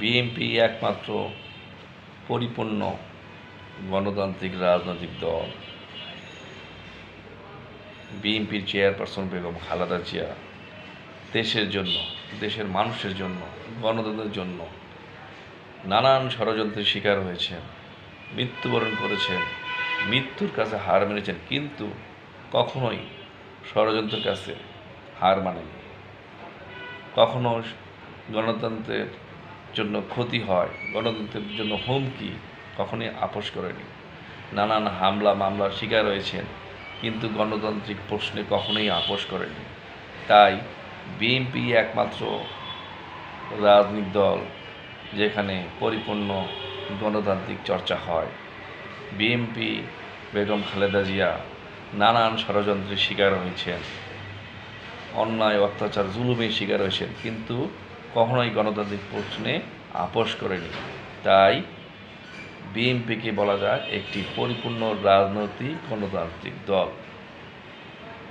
BNP একমাত্র পরিপূর্ণ গণতান্ত্রিক রাজনৈতিক দল। বিএনপির চেয়ারপারসন বেগম খালেদা জিয়া দেশের জন্য, দেশের মানুষের জন্য, গণতন্ত্রের জন্য নানান ষড়যন্ত্রের শিকার হয়েছেন, মৃত্যুবরণ করেছেন, মৃত্যুর কাছে হার মেনেছেন, কিন্তু কখনোই ষড়যন্ত্রের কাছে হার মানেনি। কখনো গণতন্ত্রের জন্য ক্ষতি হয়, গণতন্ত্রের জন্য হুমকি কখনোই আপোস করেনি। নানান হামলা মামলার শিকার হয়েছেন, কিন্তু গণতান্ত্রিক প্রশ্নে কখনোই আপোস করেনি। তাই বিএনপি একমাত্র রাজনৈতিক দল যেখানে পরিপূর্ণ গণতান্ত্রিক চর্চা হয়। বিএনপি বেগম খালেদা জিয়া নানান ষড়যন্ত্রের শিকার হয়েছেন, অন্যায় অত্যাচার জুলুমের শিকার হয়েছেন, কিন্তু কখনোই গণতান্ত্রিক প্রশ্নে আপোস করেনি। তাই বিএনপিকে বলা যায় একটি পরিপূর্ণ রাজনৈতিক গণতান্ত্রিক দল।